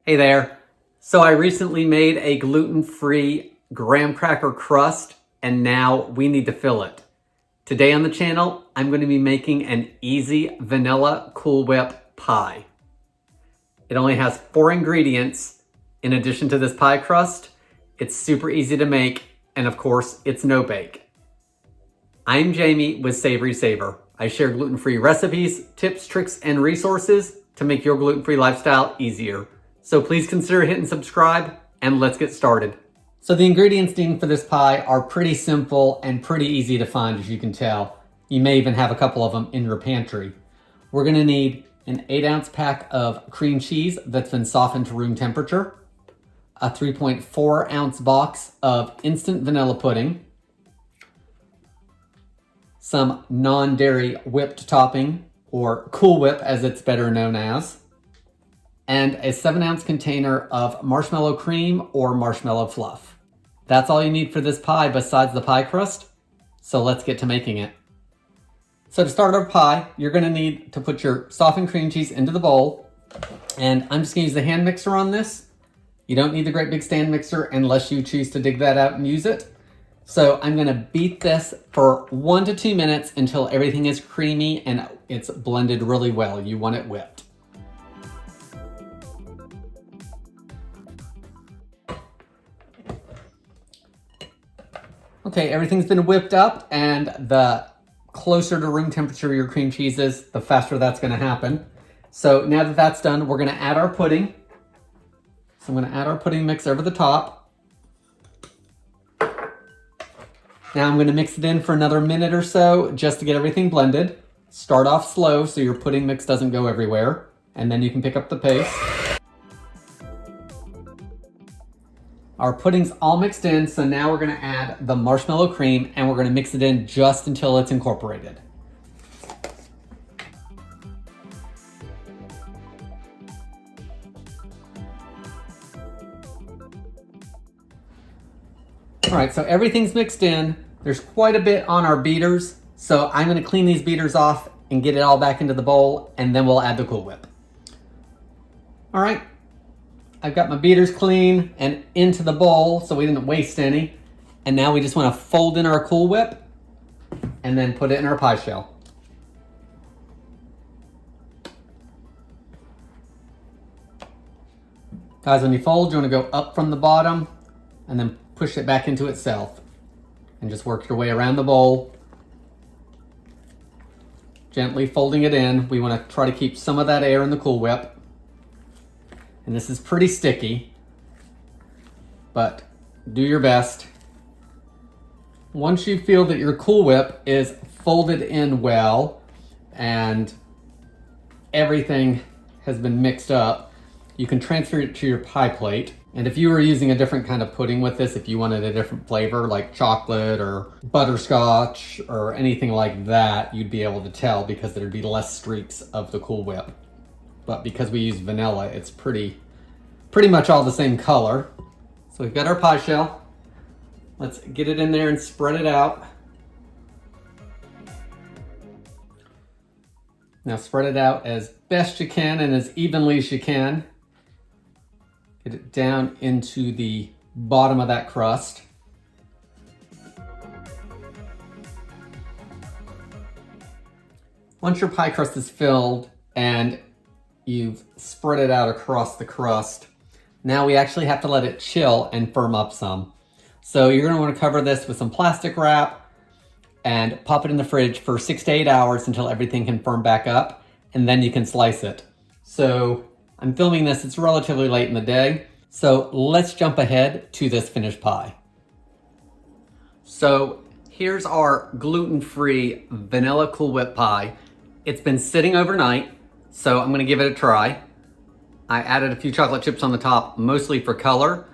Hey there. So I recently made a gluten-free graham cracker crust, and now we need to fill it. Today on the channel, I'm going to be making an easy vanilla Cool Whip pie. It only has 4 ingredients in addition to this pie crust. It's super easy to make, and of course, it's no bake. I'm Jamie with Savorysaver. I share gluten-free recipes, tips, tricks, and resources to make your gluten-free lifestyle easier. So please consider hitting subscribe, and let's get started. So the ingredients needed for this pie are pretty simple and pretty easy to find, as you can tell. You may even have a couple of them in your pantry. We're gonna need an 8-ounce pack of cream cheese that's been softened to room temperature, a 3.4-ounce box of instant vanilla pudding, some non-dairy whipped topping, or Cool Whip as it's better known as, and a 7-ounce container of marshmallow cream or marshmallow fluff. That's all you need for this pie besides the pie crust. So let's get to making it. So to start our pie, you're gonna need to put your softened cream cheese into the bowl. And I'm just gonna use the hand mixer on this. You don't need the great big stand mixer unless you choose to dig that out and use it. So I'm gonna beat this for 1 to 2 minutes until everything is creamy and it's blended really well. You want it whipped. Okay, everything's been whipped up, and the closer to room temperature your cream cheese is, the faster that's gonna happen. So now that that's done, we're gonna add our pudding. So I'm gonna add our pudding mix over the top. Now I'm gonna mix it in for another minute or so just to get everything blended. Start off slow so your pudding mix doesn't go everywhere, and then you can pick up the pace. Our pudding's all mixed in, so now we're gonna add the marshmallow cream and we're gonna mix it in just until it's incorporated. All right, so everything's mixed in. There's quite a bit on our beaters, so I'm gonna clean these beaters off and get it all back into the bowl, and then we'll add the Cool Whip. All right. I've got my beaters clean and into the bowl so we didn't waste any. And now we just want to fold in our Cool Whip and then put it in our pie shell. Guys, when you fold, you want to go up from the bottom and then push it back into itself. And just work your way around the bowl. Gently folding it in. We want to try to keep some of that air in the Cool Whip. And this is pretty sticky, but do your best. Once you feel that your Cool Whip is folded in well and everything has been mixed up, you can transfer it to your pie plate. And if you were using a different kind of pudding with this, if you wanted a different flavor like chocolate or butterscotch or anything like that, you'd be able to tell because there'd be less streaks of the Cool Whip. But because we use vanilla, it's pretty much all the same color. So we've got our pie shell. Let's get it in there and spread it out. Now spread it out as best you can and as evenly as you can. Get it down into the bottom of that crust. Once your pie crust is filled and you've spread it out across the crust, now we actually have to let it chill and firm up some. So you're gonna wanna cover this with some plastic wrap and pop it in the fridge for 6 to 8 hours until everything can firm back up, and then you can slice it. So I'm filming this, it's relatively late in the day, so let's jump ahead to this finished pie. So here's our gluten-free vanilla Cool Whip pie. It's been sitting overnight, so I'm gonna give it a try. I added a few chocolate chips on the top, mostly for color.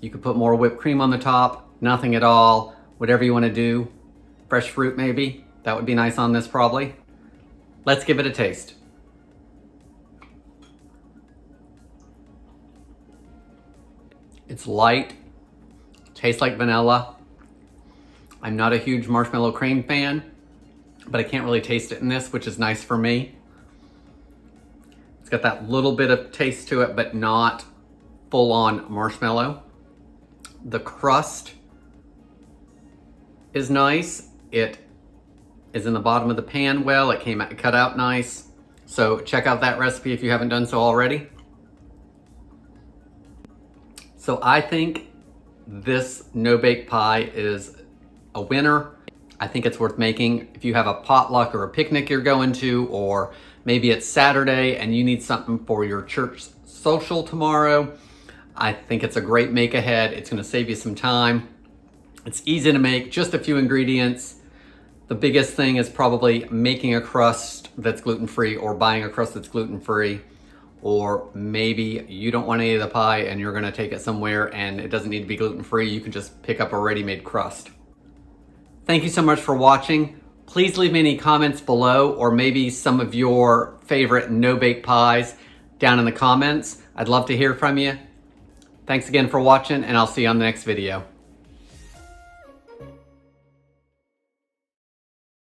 You could put more whipped cream on the top, nothing at all, whatever you wanna do. Fresh fruit maybe, that would be nice on this probably. Let's give it a taste. It's light, tastes like vanilla. I'm not a huge marshmallow cream fan, but I can't really taste it in this, which is nice for me. It's got that little bit of taste to it, but not full-on marshmallow. The crust is nice. It is in the bottom of the pan well. It came out, cut out nice. So check out that recipe if you haven't done so already. So I think this no-bake pie is a winner. I think it's worth making if you have a potluck or a picnic you're going to, or maybe it's Saturday and you need something for your church social tomorrow. I think it's a great make ahead. It's gonna save you some time. It's easy to make, just a few ingredients. The biggest thing is probably making a crust that's gluten-free, or buying a crust that's gluten-free. Or maybe you don't want any of the pie and you're gonna take it somewhere and it doesn't need to be gluten-free. You can just pick up a ready-made crust. Thank you so much for watching. Please leave me any comments below, or maybe some of your favorite no-bake pies down in the comments. I'd love to hear from you. Thanks again for watching, and I'll see you on the next video.